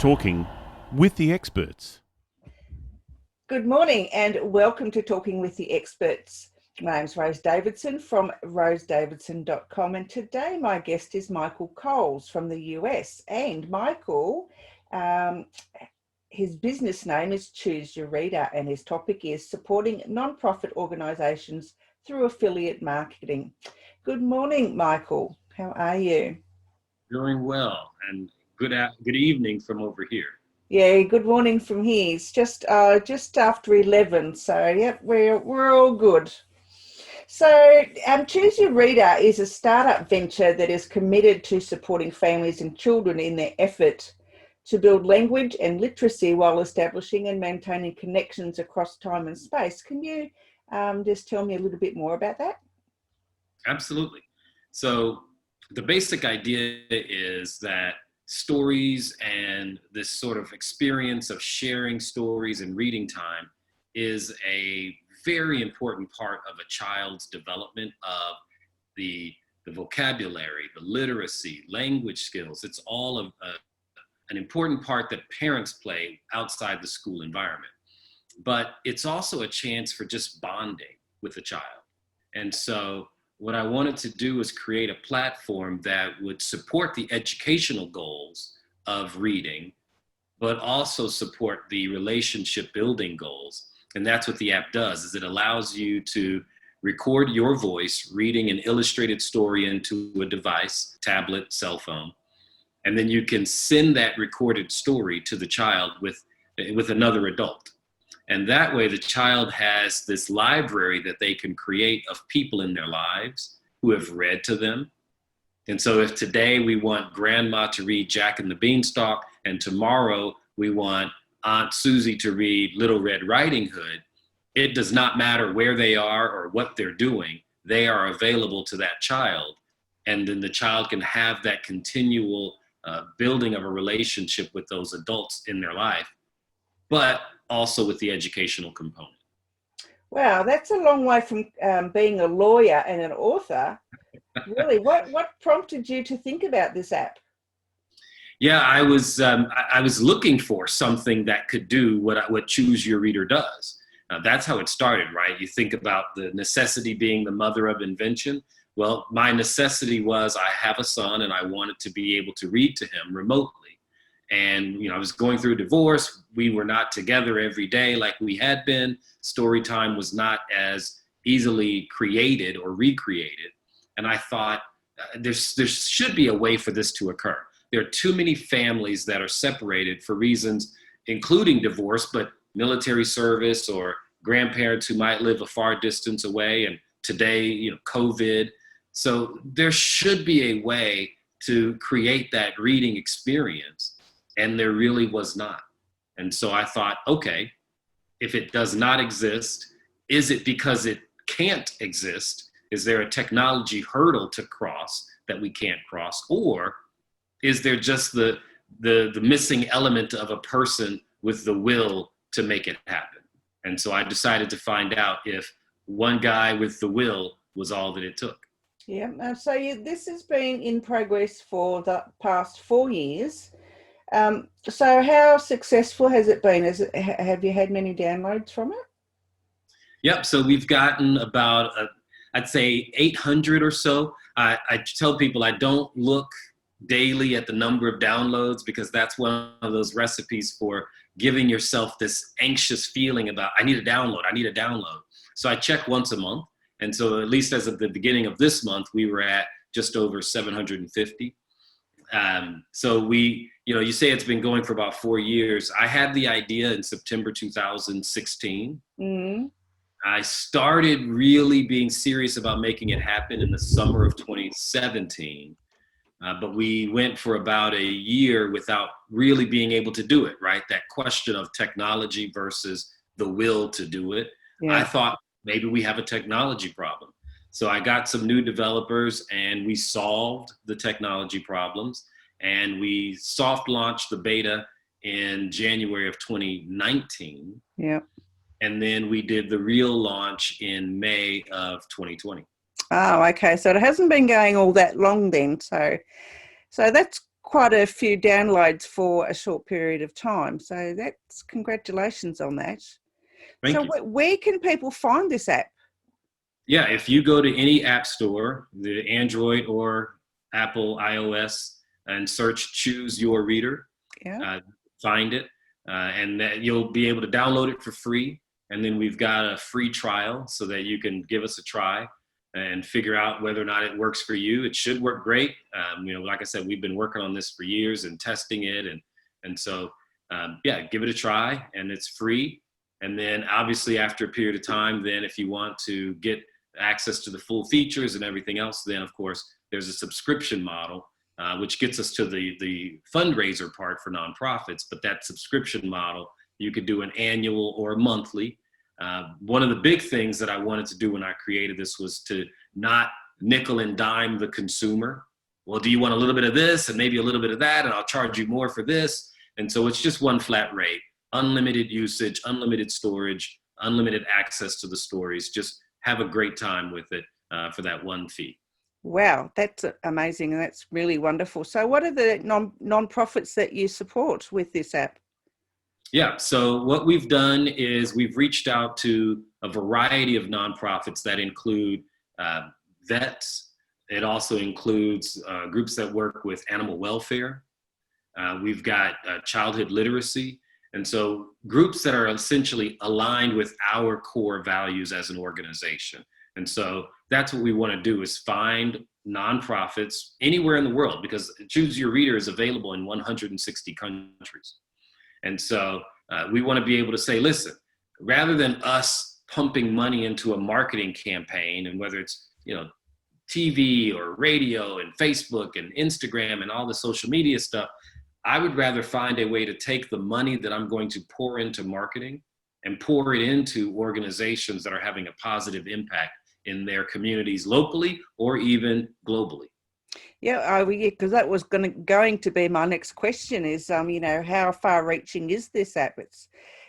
Talking with the experts. Good morning and welcome to Talking with the Experts. My name's Rose Davidson from rosedavidson.com, and today my guest is Michael Coles from the US. And Michael, his business name is Choose Your Reader, and his topic is supporting non-profit organisations through affiliate marketing. Good morning, Michael. How are you? Doing well, and good evening from over here. Yeah, good morning from here. It's just after 11, so yep, we're all good. So, Choose Your Reader is a startup venture that is committed to supporting families and children in their effort to build language and literacy while establishing and maintaining connections across time and space. Can you just tell me a little bit more about that? Absolutely. So the basic idea is that stories and this sort of experience of sharing stories and reading time is a very important part of a child's development of the vocabulary, the literacy, language skills. It's all of an important part that parents play outside the school environment. But it's also a chance for just bonding with the child. And so what I wanted to do is create a platform that would support the educational goals of reading, but also support the relationship building goals. And that's what the app does, is it allows you to record your voice reading an illustrated story into a device, tablet, cell phone, and then you can send that recorded story to the child with another adult. And that way the child has this library that they can create of people in their lives who have read to them. And so if today we want grandma to read Jack and the Beanstalk, and tomorrow we want Aunt Susie to read Little Red Riding Hood, it does not matter where they are or what they're doing. They are available to that child. And then the child can have that continual building of a relationship with those adults in their life, but also with the educational component. Wow, that's a long way from being a lawyer and an author. Really, what prompted you to think about this app? Yeah, I was looking for something that could do what Choose Your Reader does. That's how it started, right? You think about the necessity being the mother of invention. Well, my necessity was I have a son and I wanted to be able to read to him remotely. And, I was going through a divorce. We were not together every day like we had been. Story time was not as easily created or recreated. And I thought there should be a way for this to occur. There are too many families that are separated for reasons, including divorce, but military service or grandparents who might live a far distance away. And today, COVID. So there should be a way to create that reading experience. And there really was not. And so I thought, okay, if it does not exist, is it because it can't exist? Is there a technology hurdle to cross that we can't cross? Or is there just the missing element of a person with the will to make it happen? And so I decided to find out if one guy with the will was all that it took. Yeah, so this has been in progress for the past 4 years. So how successful has it been? Have you had many downloads from it? Yep, so we've gotten about, I'd say 800 or so. I tell people I don't look daily at the number of downloads because that's one of those recipes for giving yourself this anxious feeling about, I need a download. So I check once a month. And so at least as of the beginning of this month, we were at just over 750. So you say it's been going for about 4 years. I had the idea in September 2016. Mm-hmm. I started really being serious about making it happen in the summer of 2017. But we went for about a year without really being able to do it, right? That question of technology versus the will to do it. Yeah. I thought maybe we have a technology problem. So I got some new developers and we solved the technology problems. And we soft launched the beta in January of 2019. Yeah. And then we did the real launch in May of 2020. Oh, okay. So it hasn't been going all that long then. So that's quite a few downloads for a short period of time. So that's congratulations on that. Thank So you. where can people find this app? Yeah, if you go to any app store, the Android or Apple iOS, and search Choose Your Reader, Yeah. find it, and that you'll be able to download it for free. And then we've got a free trial so that you can give us a try and figure out whether or not it works for you. It should work great. Like I said, we've been working on this for years and testing it. And so, yeah, give it a try, and it's free. And then obviously after a period of time, then if you want to get access to the full features and everything else, then of course there's a subscription model, which gets us to the fundraiser part for nonprofits. But that subscription model, you could do an annual or monthly. One of the big things that I wanted to do when I created this was to not nickel and dime the consumer. Well, do you want a little bit of this and maybe a little bit of that, and I'll charge you more for this? And so it's just one flat rate, unlimited usage, unlimited storage, unlimited access to the stories. Just have a great time with it for that one fee. Wow, that's amazing, and that's really wonderful. So what are the non-profits that you support with this app? Yeah, so what we've done is we've reached out to a variety of nonprofits that include vets. It also includes groups that work with animal welfare. We've got childhood literacy. And so groups that are essentially aligned with our core values as an organization. And so that's what we want to do, is find nonprofits anywhere in the world, because Choose Your Reader is available in 160 countries. And so we want to be able to say, listen, rather than us pumping money into a marketing campaign, and whether it's, TV or radio and Facebook and Instagram and all the social media stuff, I would rather find a way to take the money that I'm going to pour into marketing and pour it into organizations that are having a positive impact in their communities locally or even globally. Yeah, because that was going to be my next question is, how far-reaching is this app?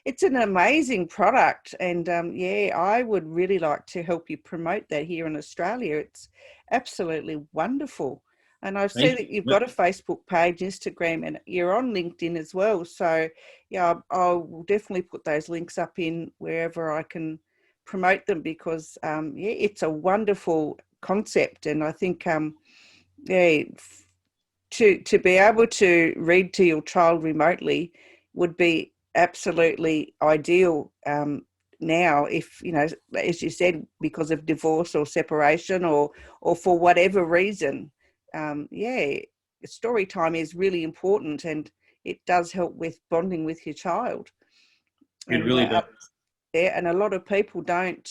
It's an amazing product, and I would really like to help you promote that here in Australia. It's absolutely wonderful. And I see that you've got a Facebook page, Instagram, and you're on LinkedIn as well. So, yeah, I'll definitely put those links up in wherever I can promote them, because, it's a wonderful concept. And I think, to be able to read to your child remotely would be absolutely ideal now, if, as you said, because of divorce or separation or for whatever reason. Story time is really important, and it does help with bonding with your child. It really does. And a lot of people don't,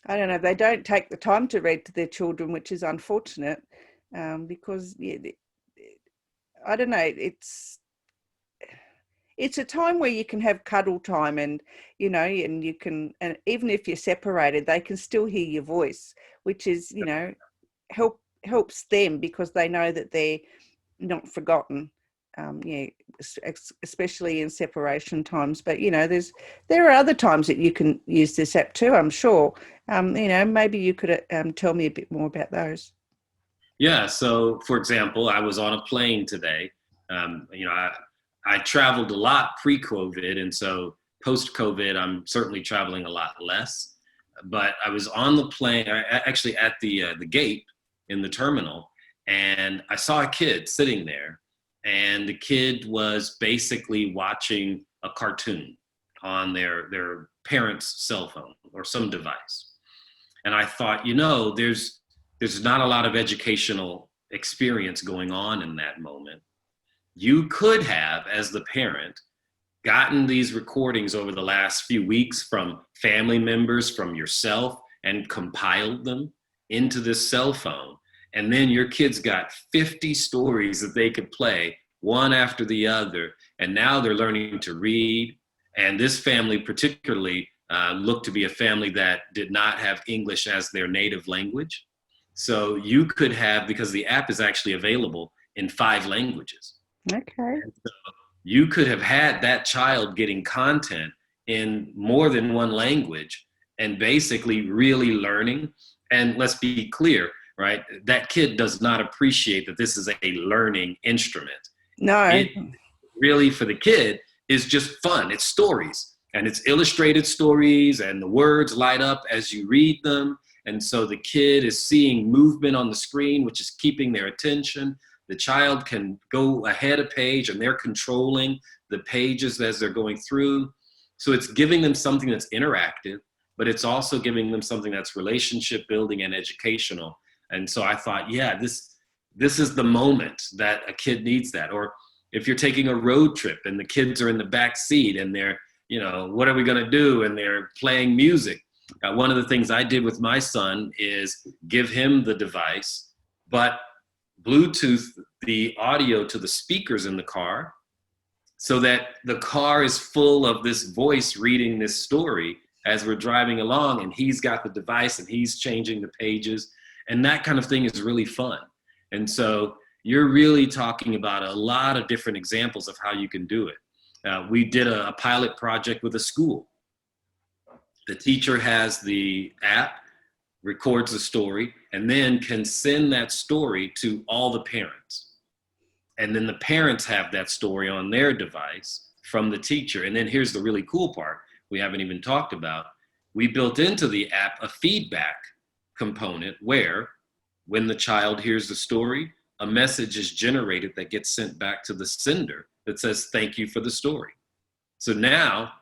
they don't take the time to read to their children, which is unfortunate, because, I don't know, it's a time where you can have cuddle time, and, and you can, and even if you're separated, they can still hear your voice, which is, helps them, because they know that they're not forgotten, especially in separation times. But, there are other times that you can use this app too, I'm sure. Maybe you could tell me a bit more about those. Yeah, so for example, I was on a plane today. I traveled a lot pre-COVID, and so post-COVID, I'm certainly traveling a lot less. But I was on the plane, actually at the gate in the terminal, and I saw a kid sitting there, and the kid was basically watching a cartoon on their parents' cell phone or some device. And I thought, there's not a lot of educational experience going on in that moment. You could have, as the parent, gotten these recordings over the last few weeks from family members, from yourself, and compiled them into this cell phone. And then your kids got 50 stories that they could play one after the other. And now they're learning to read. And this family particularly looked to be a family that did not have English as their native language. So you could have, because the app is actually available in 5 languages. Okay. So you could have had that child getting content in more than one language and basically really learning. And let's be clear, right? That kid does not appreciate that this is a learning instrument. No. It really, for the kid, is just fun. It's stories, and it's illustrated stories, and the words light up as you read them. And so the kid is seeing movement on the screen, which is keeping their attention. The child can go ahead a page, and they're controlling the pages as they're going through. So it's giving them something that's interactive, but it's also giving them something that's relationship building and educational. And so I thought, yeah, this is the moment that a kid needs that. Or if you're taking a road trip and the kids are in the back seat and they're, what are we going to do? And they're playing music. One of the things I did with my son is give him the device, but Bluetooth the audio to the speakers in the car so that the car is full of this voice reading this story as we're driving along, and he's got the device and he's changing the pages. And that kind of thing is really fun. And so you're really talking about a lot of different examples of how you can do it. We did a pilot project with a school. The teacher has the app, records the story, and then can send that story to all the parents. And then the parents have that story on their device from the teacher. And then here's the really cool part we haven't even talked about. We built into the app a feedback component where when the child hears the story, a message is generated that gets sent back to the sender that says, thank you for the story. So now,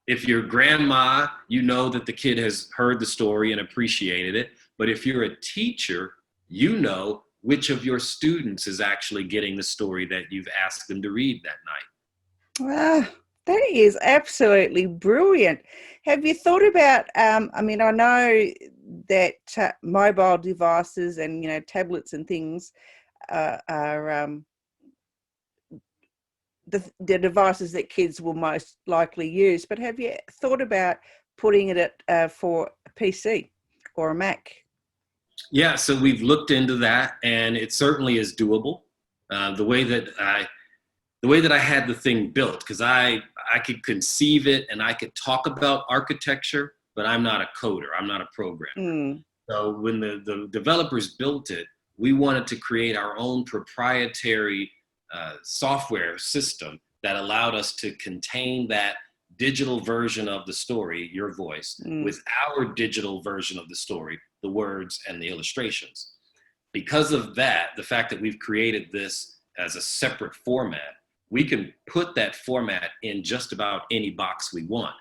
if you're grandma, you know that the kid has heard the story and appreciated it. But if you're a teacher, you know which of your students is actually getting the story that you've asked them to read that night. Wow, that is absolutely brilliant. Have you thought about, I know that mobile devices and, tablets and things are the devices that kids will most likely use, but have you thought about putting it for a PC or a Mac? Yeah, so we've looked into that, and it certainly is doable. The way that I had the thing built, because I could conceive it and I could talk about architecture, but I'm not a coder, I'm not a programmer. So when the developers built it, we wanted to create our own proprietary software system that allowed us to contain that digital version of the story, your voice, with our digital version of the story, the words and the illustrations. Because of that, the fact that we've created this as a separate format, we can put that format in just about any box we want,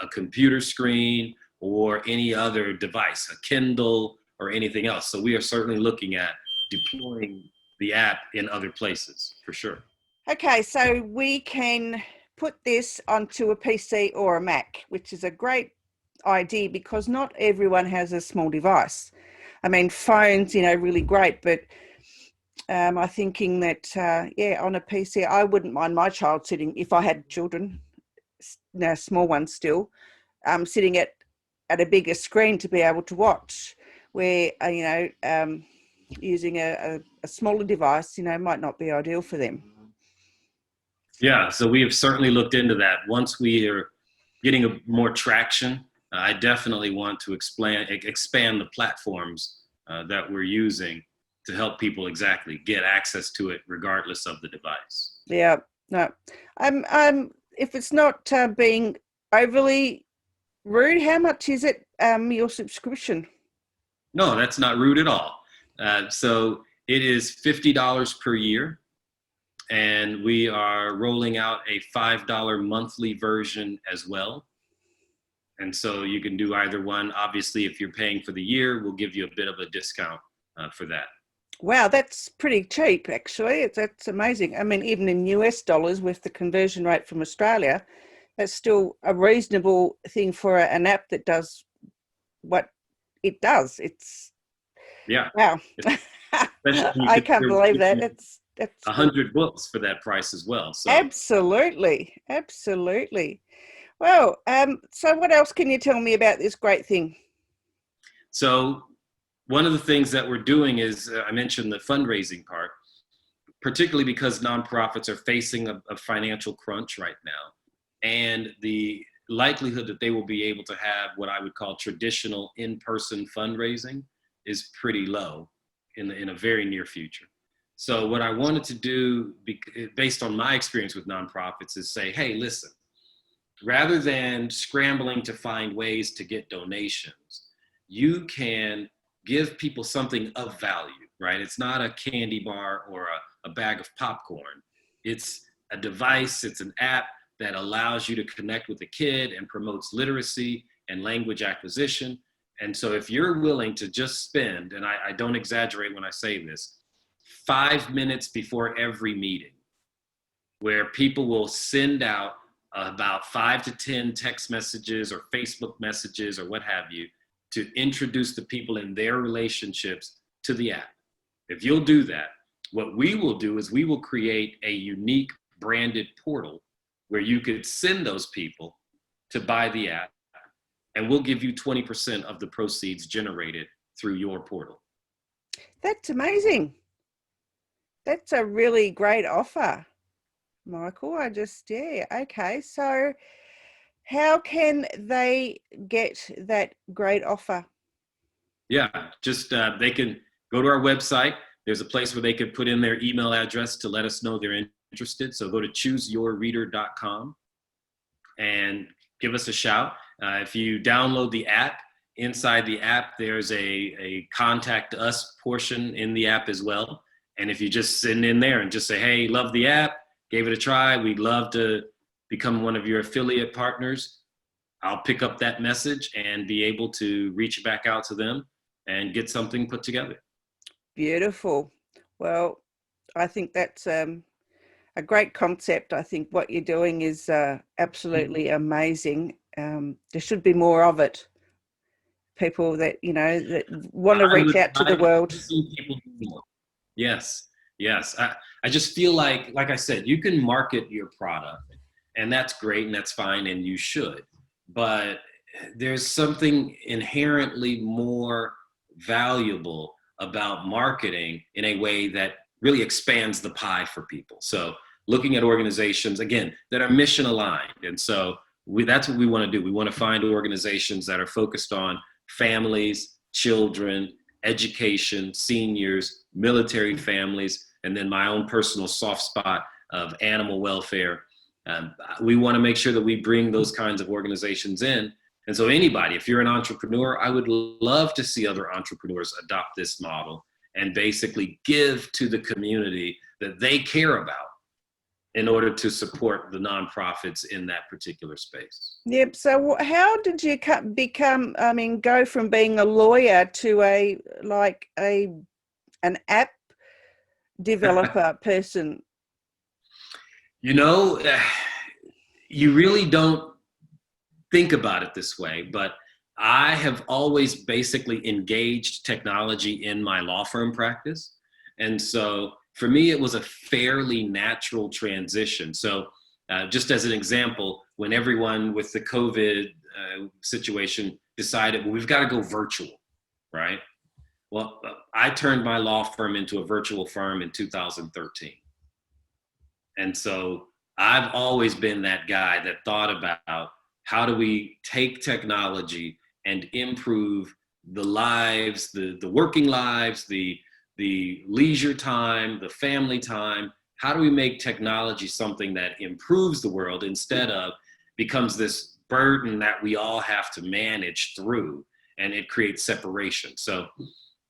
a computer screen or any other device, a Kindle or anything else. So we are certainly looking at deploying the app in other places, for sure. Okay, so we can put this onto a PC or a Mac, which is a great idea because not everyone has a small device. I mean, phones, really great, but I'm thinking that, on a PC, I wouldn't mind my child sitting, if I had children, small ones still, sitting at a bigger screen to be able to watch, where, using a smaller device, might not be ideal for them. Yeah, so we have certainly looked into that. Once we are getting more traction, I definitely want to expand the platforms that we're using to help people exactly get access to it regardless of the device. Yeah, no. If it's not being overly rude, how much is it, your subscription? No, that's not rude at all. So it is $50 per year, and we are rolling out a $5 monthly version as well. And so you can do either one. Obviously, if you're paying for the year, we'll give you a bit of a discount for that. Wow, that's pretty cheap, actually. That's amazing. I mean, even in US dollars with the conversion rate from Australia, that's still a reasonable thing for an app that does what it does. It's wow. I can't believe that. That's 100 books for that price as well. So absolutely. Well, so what else can you tell me about this great thing? So one of the things that we're doing is, I mentioned the fundraising part, particularly because nonprofits are facing a financial crunch right now. And the likelihood that they will be able to have what I would call traditional in-person fundraising is pretty low. in a very near future. So what I wanted to do, based on my experience with nonprofits, is say, hey, listen, rather than scrambling to find ways to get donations, you can give people something of value, right? It's not a candy bar or a bag of popcorn. It's a device, it's an app that allows you to connect with a kid and promotes literacy and language acquisition. And so if you're willing to just spend, and I don't exaggerate when I say this, 5 minutes before every meeting, where people will send out about 5 to 10 text messages or Facebook messages or what have you to introduce the people in their relationships to the app. If you'll do that, what we will do is we will create a unique branded portal where you could send those people to buy the app, and we'll give you 20% of the proceeds generated through your portal. That's amazing. That's a really great offer, Michael. Okay. So how can they get that great offer? Yeah, just they can go to our website. There's a place where they could put in their email address to let us know they're interested. So go to chooseyourreader.com and give us a shout. If you download the app, inside the app, there's a contact us portion in the app as well. And if you just send in there and just say, hey, love the app, gave it a try, we'd love to become one of your affiliate partners, I'll pick up that message and be able to reach back out to them and get something put together. Beautiful. Well, I think that's a great concept. I think what you're doing is absolutely amazing. There should be more of it. People that, that want to reach out to the world. Yes. I just feel like I said, you can market your product, and that's great and that's fine, and you should. But there's something inherently more valuable about marketing in a way that really expands the pie for people. So looking at organizations, again, that are mission aligned. And so that's what we want to do. We want to find organizations that are focused on families, children, education, seniors, military families, and then my own personal soft spot of animal welfare. We want to make sure that we bring those kinds of organizations in. And so anybody, if you're an entrepreneur, I would love to see other entrepreneurs adopt this model and basically give to the community that they care about in order to support the nonprofits in that particular space. Yep. So how did you go from being a lawyer to an app developer person? You really don't think about it this way, but I have always basically engaged technology in my law firm practice. And so for me, it was a fairly natural transition. So just as an example, when everyone with the COVID situation decided, well, we've got to go virtual, right? Well, I turned my law firm into a virtual firm in 2013. And so I've always been that guy that thought about how do we take technology and improve the lives, the working lives, the leisure time, the family time. How do we make technology something that improves the world instead of becomes this burden that we all have to manage through, and it creates separation. So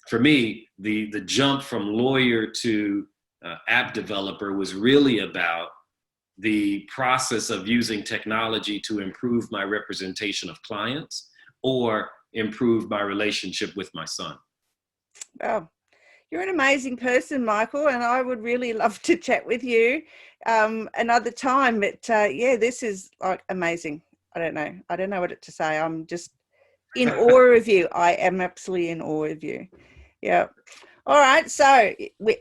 for me, the jump from lawyer to app developer was really about the process of using technology to improve my representation of clients or improve my relationship with my son. Oh, you're an amazing person, Michael, and I would really love to chat with you another time. But this is like amazing. I don't know what to say. I'm just in awe of you. I am absolutely in awe of you. Yeah. All right. So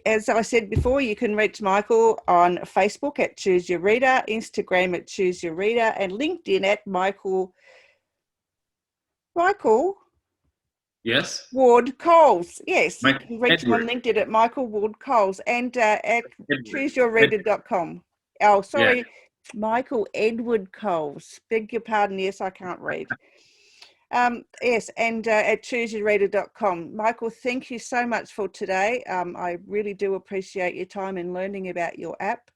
as I said before, you can reach Michael on Facebook at Choose Your Reader, Instagram at Choose Your Reader, and LinkedIn at Michael. Yes. Ward Coles. Yes. Mike, you can reach him on LinkedIn at Michael Ward Coles and at chooseyourreader.com. Oh, sorry. Yeah. Michael Edward Coles. Beg your pardon. Yes, I can't read. Yes, and at chooseyourreader.com. Michael, thank you so much for today. I really do appreciate your time in learning about your app.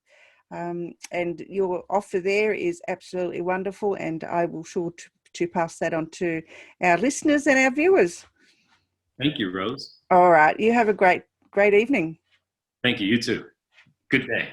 And your offer there is absolutely wonderful, and I will sure to pass that on to our listeners and our viewers. Thank you, Rose. All right. You have a great evening. Thank you. You too. Good day.